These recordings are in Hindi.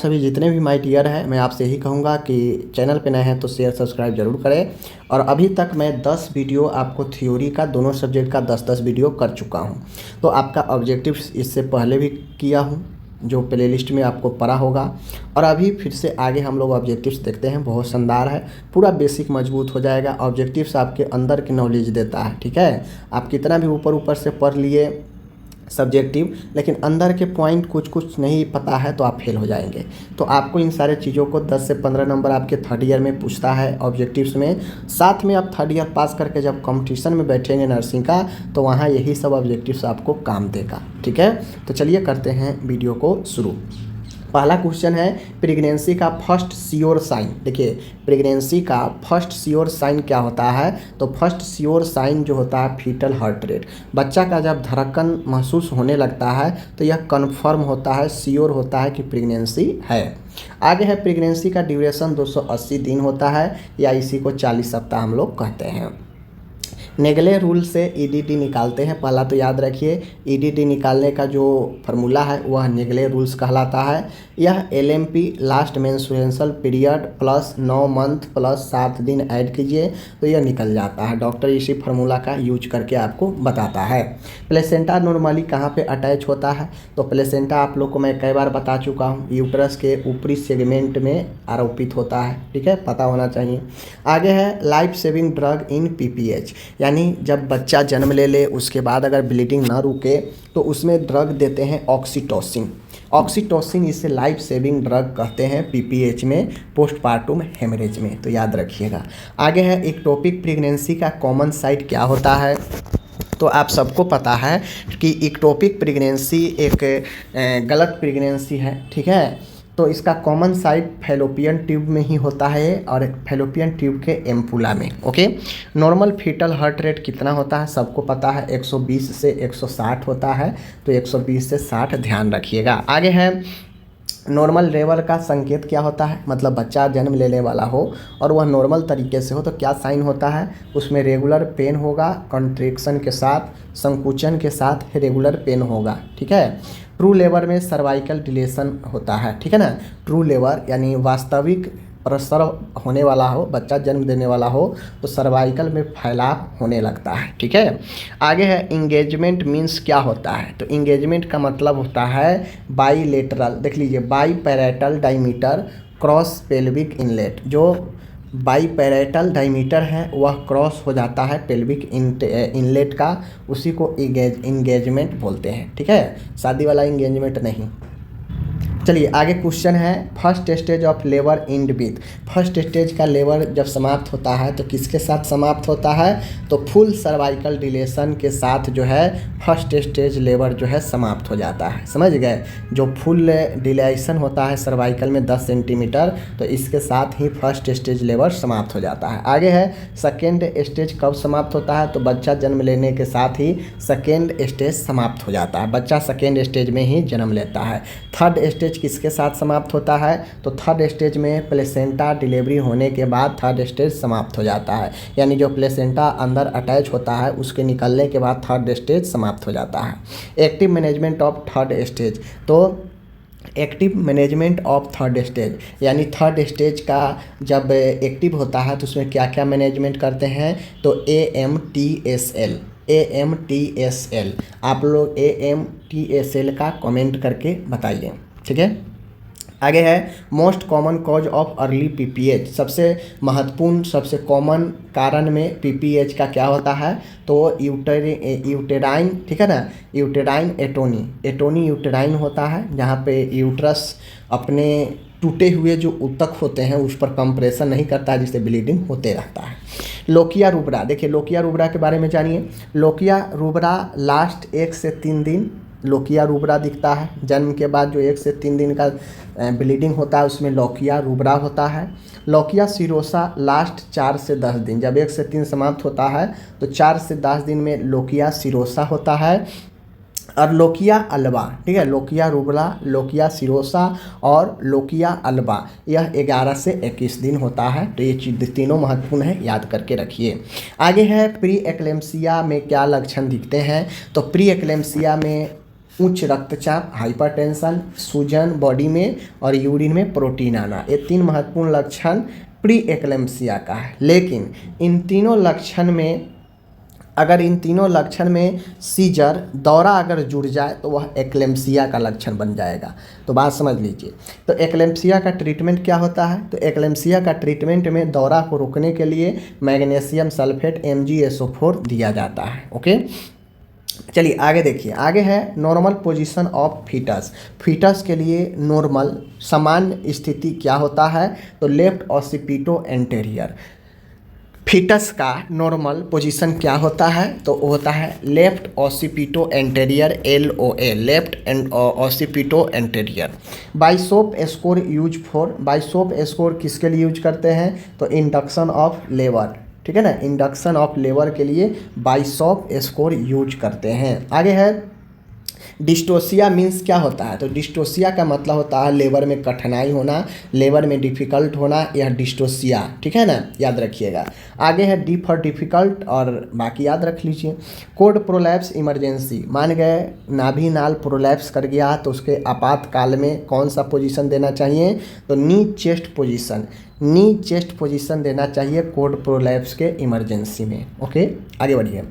सभी जितने भी माय डियर हैं, मैं आपसे यही कहूँगा कि चैनल पे नए हैं तो शेयर सब्सक्राइब जरूर करें। और अभी तक मैं 10 वीडियो आपको थ्योरी का दोनों सब्जेक्ट का 10-10 वीडियो कर चुका हूँ। तो आपका ऑब्जेक्टिव इससे पहले भी किया हूँ, जो प्लेलिस्ट में आपको पड़ा होगा। और अभी फिर से आगे हम लोग ऑब्जेक्टिव्स देखते हैं, बहुत शानदार है, पूरा बेसिक मजबूत हो जाएगा। ऑब्जेक्टिव्स आपके अंदर की नॉलेज देता है, ठीक है। आप कितना भी ऊपर ऊपर से पढ़ लिए सब्जेक्टिव, लेकिन अंदर के पॉइंट कुछ कुछ नहीं पता है तो आप फेल हो जाएंगे। तो आपको इन सारे चीज़ों को 10 से 15 नंबर आपके थर्ड ईयर में पूछता है ऑब्जेक्टिव्स में। साथ में आप थर्ड ईयर पास करके जब कंपटीशन में बैठेंगे नर्सिंग का, तो वहाँ यही सब ऑब्जेक्टिव्स आपको काम देगा, ठीक है। तो चलिए करते हैं वीडियो को शुरू। पहला क्वेश्चन है प्रेगनेंसी का फर्स्ट श्योर साइन। देखिए, प्रेगनेंसी का फर्स्ट श्योर साइन क्या होता है? तो फर्स्ट श्योर साइन जो होता है फीटल हार्ट रेट। बच्चा का जब धड़कन महसूस होने लगता है तो यह कन्फर्म होता है, श्योर होता है कि प्रेगनेंसी है। आगे है प्रेगनेंसी का ड्यूरेशन 280 दिन होता है, या इसी को 40 सप्ताह हम लोग कहते हैं। नेगले रूल से ईडीडी निकालते हैं। पहला तो याद रखिए, ईडीडी निकालने का जो फार्मूला है वह नेगले रूल्स कहलाता है। यह LMP last menstrual period plus 9 month plus 7 दिन ऐड कीजिए तो यह निकल जाता है। डॉक्टर इसी फार्मूला का यूज करके आपको बताता है। प्लेसेंटा नॉर्मली कहाँ पे अटैच होता है? तो प्लेसेंटा आप लोग को मैं कई बार बता चुका हूँ, यूट्रस के ऊपरी सेगमेंट में आरोपित होता है, ठीक है, पता होना चाहिए। आगे है life saving drug in PPH, यानी जब बच्चा जन्म ले उसके बाद अगर ब्लीडिंग ना रुके तो उसमें ड्रग देते हैं ऑक्सीटोसिन। ऑक्सीटोसिन इसे लाइफ सेविंग ड्रग कहते हैं पीपीएच में, पोस्टपार्टम हेमरेज में, तो याद रखिएगा। आगे है इक्टोपिक प्रेगनेंसी का कॉमन साइट क्या होता है? तो आप सबको पता है कि इक्टोपिक प्रेगनेंसी एक गलत प्रेगनेंसी है, ठीक है। तो इसका कॉमन साइट फैलोपियन ट्यूब में ही होता है और फैलोपियन ट्यूब के एम्पुला में, okay. Normal foetal heart rate कितना होता है? सबको पता है 120 से 160 होता है, तो 120 से 60 ध्यान रखिएगा। आगे है नॉर्मल लेबर का संकेत क्या होता है? मतलब बच्चा जन्म लेने वाला हो और वह नॉर्मल तरीके से हो तो क्या साइन होता है? उसमें रेगुलर पेन होगा, कॉन्ट्रैक्शन के साथ, संकुचन के साथ रेगुलर पेन होगा, ठीक है। ट्रू लेबर में सर्वाइकल डिलेशन होता है, ठीक है ना। ट्रू लेबर यानी वास्तविक प्रसव होने वाला हो, बच्चा जन्म देने वाला हो तो सर्वाइकल में फैलाव होने लगता है, ठीक है। आगे है इंगेजमेंट मीन्स क्या होता है? तो इंगेजमेंट का मतलब होता है बाईलेटरल, देख लीजिए, by parietal diameter cross pelvic inlet. जो बाई पैरेटल डायमीटर है वह क्रॉस हो जाता है पेल्विक इनलेट का, उसी को इंगेजमेंट बोलते हैं, ठीक है, शादी वाला इंगेजमेंट नहीं। चलिए आगे क्वेश्चन है first stage of labour and with. First stage का लेबर जब समाप्त होता है तो किसके साथ समाप्त होता है? तो फुल सर्वाइकल डिलेशन के साथ जो है फर्स्ट स्टेज लेबर जो है समाप्त हो जाता है, समझ गए। जो फुल डिलेशन होता है सर्वाइकल में 10 सेंटीमीटर, तो इसके साथ ही फर्स्ट स्टेज लेबर समाप्त हो जाता है। आगे है सेकेंड स्टेज कब समाप्त होता है? तो बच्चा जन्म लेने के साथ ही सेकेंड स्टेज समाप्त हो जाता है, बच्चा सेकेंड स्टेज में ही जन्म लेता है। थर्ड स्टेज किसके साथ समाप्त होता है? तो थर्ड स्टेज में प्लेसेंटा डिलीवरी होने के बाद थर्ड स्टेज समाप्त हो जाता है, यानी जो प्लेसेंटा अंदर अटैच होता है उसके निकलने के बाद थर्ड स्टेज समाप्त हो जाता है। Active management of third stage, तो active management of third stage यानी थर्ड स्टेज का जब एक्टिव होता है तो उसमें क्या क्या मैनेजमेंट करते हैं? तो AMTSL, AMTSL, आप लोग AMTSL का कमेंट करके बताइए, ठीक है। आगे है most common cause of early PPH. सबसे महत्वपूर्ण, सबसे कॉमन कारण में पीपीएच का क्या होता है? तो यूटेराइन, ठीक है ना, यूटेराइन एटोनी यूटेराइन होता है, जहाँ पे यूट्रस अपने टूटे हुए जो ऊतक होते हैं उस पर कंप्रेशन नहीं करता है, जिससे ब्लीडिंग होते रहता है। लोकिया रूबरा, देखिए लोकिया रूबरा के बारे में जानिए। लोकिया रूबरा लास्ट 1 से 3 दिन लोकिया रूबरा दिखता है। जन्म के बाद जो 1 से 3 दिन का ब्लीडिंग होता है उसमें लोकिया रूबरा होता है। लोकिया सिरोसा लास्ट 4 से 10 दिन, जब 1 से 3 समाप्त होता है तो 4 से 10 दिन में लोकिया सिरोसा होता है। और लोकिया अल्बा, ठीक है, लोकिया रूबरा, लोकिया सिरोसा और लोकिया अल्बा, यह 11 से 21 दिन होता है। तो ये चीज़ तीनों महत्वपूर्ण है, याद करके रखिए। आगे है प्री एक्लेम्सिया में क्या लक्षण दिखते हैं? तो प्री एक्लेम्सिया में उच्च रक्तचाप, हाइपरटेंशन, सूजन बॉडी में और यूरिन में प्रोटीन आना, ये 3 महत्वपूर्ण लक्षण प्री एक्लेम्पसिया का है। लेकिन इन तीनों लक्षण में अगर इन तीनों लक्षण में सीजर, दौरा अगर जुड़ जाए तो वह एक्लेम्पसिया का लक्षण बन जाएगा। तो बात समझ लीजिए। तो एक्लेम्पसिया का ट्रीटमेंट क्या होता है? तो एक्लेम्पसिया का ट्रीटमेंट में दौरा को रोकने के लिए मैग्नीशियम सल्फेट MgSO4 दिया जाता है। ओके, चलिए आगे देखिए। आगे है normal position of foetus. Foetus के लिए नॉर्मल सामान्य स्थिति क्या होता है? तो लेफ्ट ऑसिपिटो एंटेरियर। फीटस का नॉर्मल पोजीशन क्या होता है? तो वो होता है left occipito anterior, LOA, left and occipito anterior. Bishop score use for, Bishop score किसके लिए यूज करते हैं? तो इंडक्शन ऑफ लेबर, ठीक है ना, इंडक्शन ऑफ लेबर के लिए बाइसोप स्कोर यूज करते हैं। आगे है डिस्टोसिया मीन्स क्या होता है? तो डिस्टोसिया का मतलब होता है लेबर में कठिनाई होना, लेबर में डिफ़िकल्ट होना, यह डिस्टोसिया, ठीक है ना, याद रखिएगा। आगे है डी फॉर डिफ़िकल्ट और बाकी याद रख लीजिए। कोड प्रोलैप्स इमरजेंसी, मान गए नाभि नाल प्रोलैप्स कर गया तो उसके आपातकाल में कौन सा पोजीशन देना चाहिए? तो नी चेस्ट पोजीशन, नी चेस्ट पोजीशन देना चाहिए कोड प्रोलैप्स के इमरजेंसी में। ओके, आगे बढ़िए।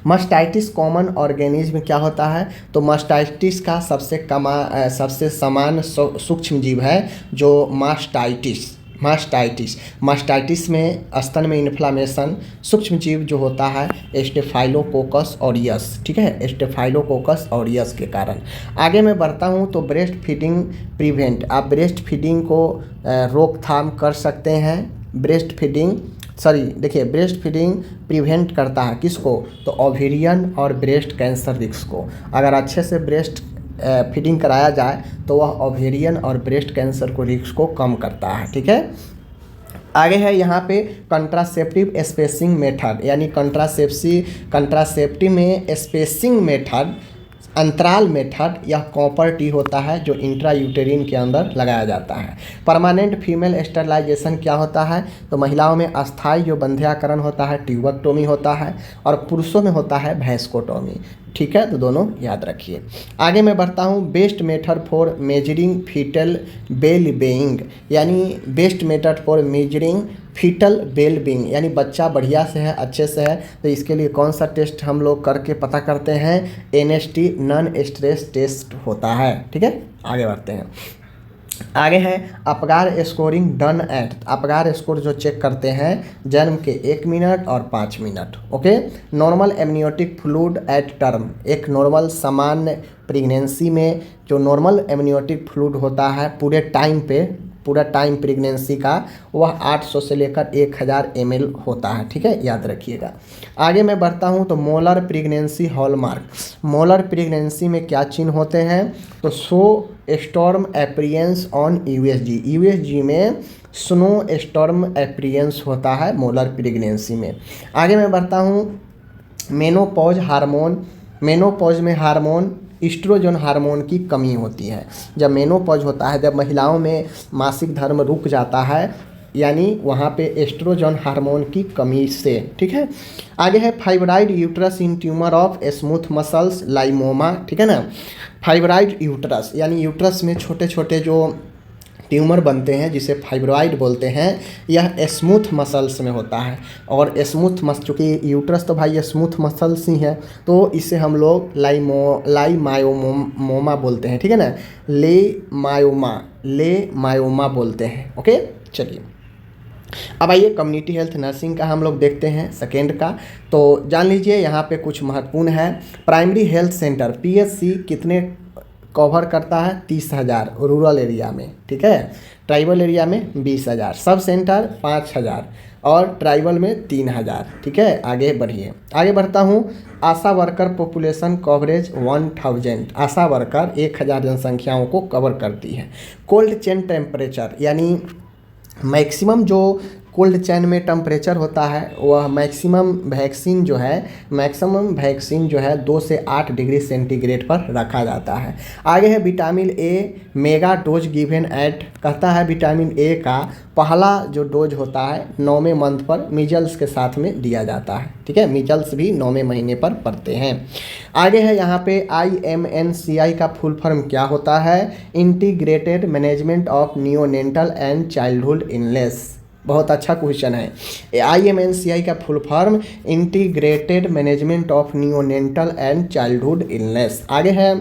मस्टाइटिस कॉमन ऑर्गेनिज्म क्या होता है? तो मस्टाइटिस का सबसे समान सूक्ष्म जीव है जो मास्टाइटिस। मास्टाइटिस में स्तन में इन्फ्लामेशन, सूक्ष्म जीव जो होता है स्टेफाइलोकोकस ऑरियस, ठीक है, स्टेफाइलोकोकस ऑरियस के कारण। आगे मैं बढ़ता हूँ तो ब्रेस्ट फीडिंग प्रिवेंट, आप ब्रेस्ट फीडिंग को रोकथाम कर सकते हैं। ब्रेस्ट फीडिंग प्रिवेंट करता है किसको? तो ओवेरियन और ब्रेस्ट कैंसर रिस्क को। अगर अच्छे से ब्रेस्ट फीडिंग कराया जाए तो वह ओवेरियन और ब्रेस्ट कैंसर को रिस्क को कम करता है, ठीक है। आगे है यहाँ पे कंट्रासेप्टिव स्पेसिंग मेथड, यानी कंट्रासेप्टिव में स्पेसिंग मेथड, अंतराल मेथड, यह कॉपर टी होता है जो इंट्रायूटेरिन के अंदर लगाया जाता है। परमानेंट फीमेल स्टरलाइजेशन क्या होता है? तो महिलाओं में अस्थायी जो बंध्याकरण होता है ट्यूबेक्टोमी होता है और पुरुषों में होता है वैस्कोटोमी, ठीक है, तो दोनों याद रखिए। आगे मैं बढ़ता हूँ best method for measuring foetal well being, यानी best method for measuring foetal well being, यानी बच्चा बढ़िया से है, अच्छे से है, तो इसके लिए कौन सा टेस्ट हम लोग करके पता करते हैं? NST, नॉन स्ट्रेस टेस्ट होता है, ठीक है। आगे बढ़ते हैं। आगे है Apgar scoring done at, Apgar score जो चेक करते हैं जन्म के 1 मिनट और 5 minute. Okay, normal amniotic fluid at term, एक नॉर्मल सामान्य प्रेगनेंसी में जो नॉर्मल एमनियोटिक फ्लूइड होता है पूरा टाइम प्रेगनेंसी का, वह 800 से लेकर 1000 ml होता है, ठीक है, याद रखिएगा। आगे मैं बढ़ता हूँ तो molar pregnancy hallmark, molar pregnancy में क्या चिन्ह होते हैं? तो show storm appearance on USG में स्नो स्टॉर्म अपीयरेंस होता है मोलर प्रेगनेंसी में। आगे मैं बढ़ता हूँ मेनोपॉज हार्मोन, मेनोपॉज में हार्मोन ईस्ट्रोजन हार्मोन की कमी होती है। जब मेनोपॉज होता है, जब महिलाओं में मासिक धर्म रुक जाता है, यानी वहाँ पे एस्ट्रोजन हार्मोन की कमी से, ठीक है। आगे है fibroid uterus in tumour of smooth muscles leiomyoma, ठीक है ना। फाइब्राइड यूट्रस यानी यूट्रस में छोटे छोटे जो ट्यूमर बनते हैं जिसे फाइब्रॉइड बोलते हैं, यह स्मूथ मसल्स में होता है। और स्मूथ चूँकि यूट्रस तो भाई स्मूथ मसल्स ही है, तो इसे हम लोग लाइमायोमा बोलते हैं, ठीक है ना, ले मायोमा बोलते हैं। ओके, चलिए अब आइए कम्युनिटी हेल्थ नर्सिंग का हम लोग देखते हैं सेकेंड का। तो जान लीजिए यहाँ पे कुछ महत्वपूर्ण है। प्राइमरी हेल्थ सेंटर PHC कितने कवर करता है? 30,000 रूरल एरिया में, ठीक है, ट्राइबल एरिया में 20,000, सब सेंटर 5,000 और ट्राइबल में 3,000, ठीक है। आगे बढ़िए, आगे बढ़ता हूँ। आशा वर्कर पॉपुलेशन कवरेज 1000, आशा वर्कर 1000 जनसंख्याओं को कवर करती है। कोल्ड चेन टेम्परेचर यानी मैक्सिमम जो कोल्ड चैन में टेम्परेचर होता है वह मैक्सिमम वैक्सीन जो है 2 से 8 डिग्री सेंटीग्रेड पर रखा जाता है। आगे है vitamin A mega dose given at, कहता है विटामिन ए का पहला जो डोज होता है 9वें मंथ पर मीजल्स के साथ में दिया जाता है। ठीक है, मीजल्स भी 9वें महीने पर पड़ते हैं। आगे है यहाँ पे IMNCI का फुल फॉर्म क्या होता है, integrated management of neonatal and childhood illness. बहुत अच्छा क्वेश्चन है। IMNCI का full form integrated management of neonatal and childhood illness. आगे है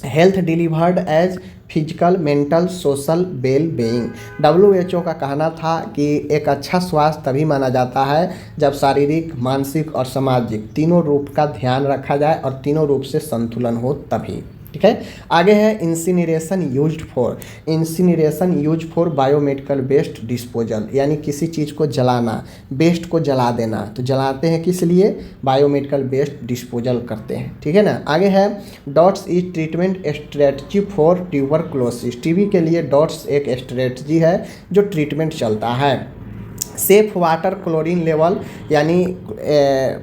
health delivered as physical mental social well being. WHO का कहना था कि एक अच्छा स्वास्थ्य तभी माना जाता है जब शारीरिक, मानसिक और सामाजिक तीनों रूप का ध्यान रखा जाए और तीनों रूप से संतुलन हो तभी। ठीक है, आगे है incineration use for biomedical waste disposal, यानी किसी चीज़ को जलाना, वेस्ट को जला देना। तो जलाते हैं किस लिए, बायोमेडिकल वेस्ट डिस्पोजल करते हैं। ठीक है ना। आगे है dots is treatment strategy for tuberculosis. TB के लिए डॉट्स एक स्ट्रेटजी है जो ट्रीटमेंट चलता है। सेफ वाटर क्लोरीन लेवल, यानी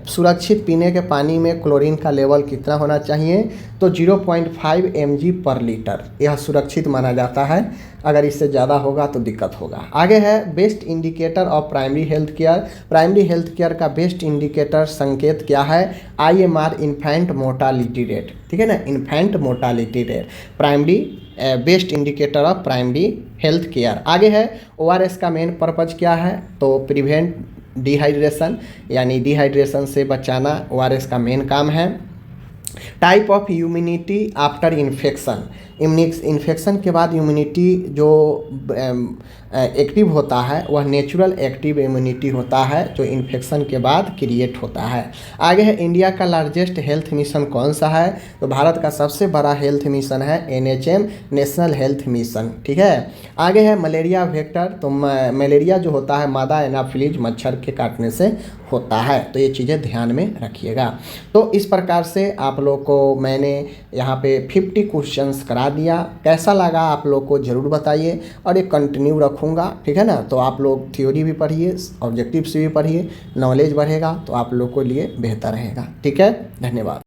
सुरक्षित पीने के पानी में क्लोरीन का लेवल कितना होना चाहिए, तो 0.5 mg पर लीटर, यह सुरक्षित माना जाता है। अगर इससे ज़्यादा होगा तो दिक्कत होगा। आगे है best indicator of primary health care. Primary health care का बेस्ट इंडिकेटर संकेत क्या है, IMR इन्फेंट मोर्टालिटी रेट। ठीक है ना, infant mortality rate primary best indicator of primary health care. आगे है ORS का मेन पर्पज क्या है, तो प्रिवेंट डिहाइड्रेशन, यानी डिहाइड्रेशन से बचाना ORS का मेन काम है। Type of immunity after infection, infection के बाद इम्यूनिटी जो एक्टिव होता है वह नेचुरल एक्टिव इम्यूनिटी होता है जो इन्फेक्शन के बाद क्रिएट होता है। आगे है इंडिया का लार्जेस्ट हेल्थ मिशन कौन सा है, तो भारत का सबसे बड़ा हेल्थ मिशन है NHM, नेशनल हेल्थ मिशन। ठीक है। आगे है मलेरिया वेक्टर, तो मलेरिया जो होता है मादा एनाफिलीज मच्छर के काटने से होता है। तो ये चीज़ें ध्यान में रखिएगा। तो इस प्रकार से आप लोग को मैंने यहाँ पे 50 क्वेश्चंस करा दिया। कैसा लगा आप लोग को ज़रूर बताइए और ये कंटिन्यू रखूँगा। ठीक है ना। तो आप लोग थ्योरी भी पढ़िए, ऑब्जेक्टिव से भी पढ़िए, नॉलेज बढ़ेगा तो आप लोग को लिए बेहतर रहेगा। ठीक है, धन्यवाद।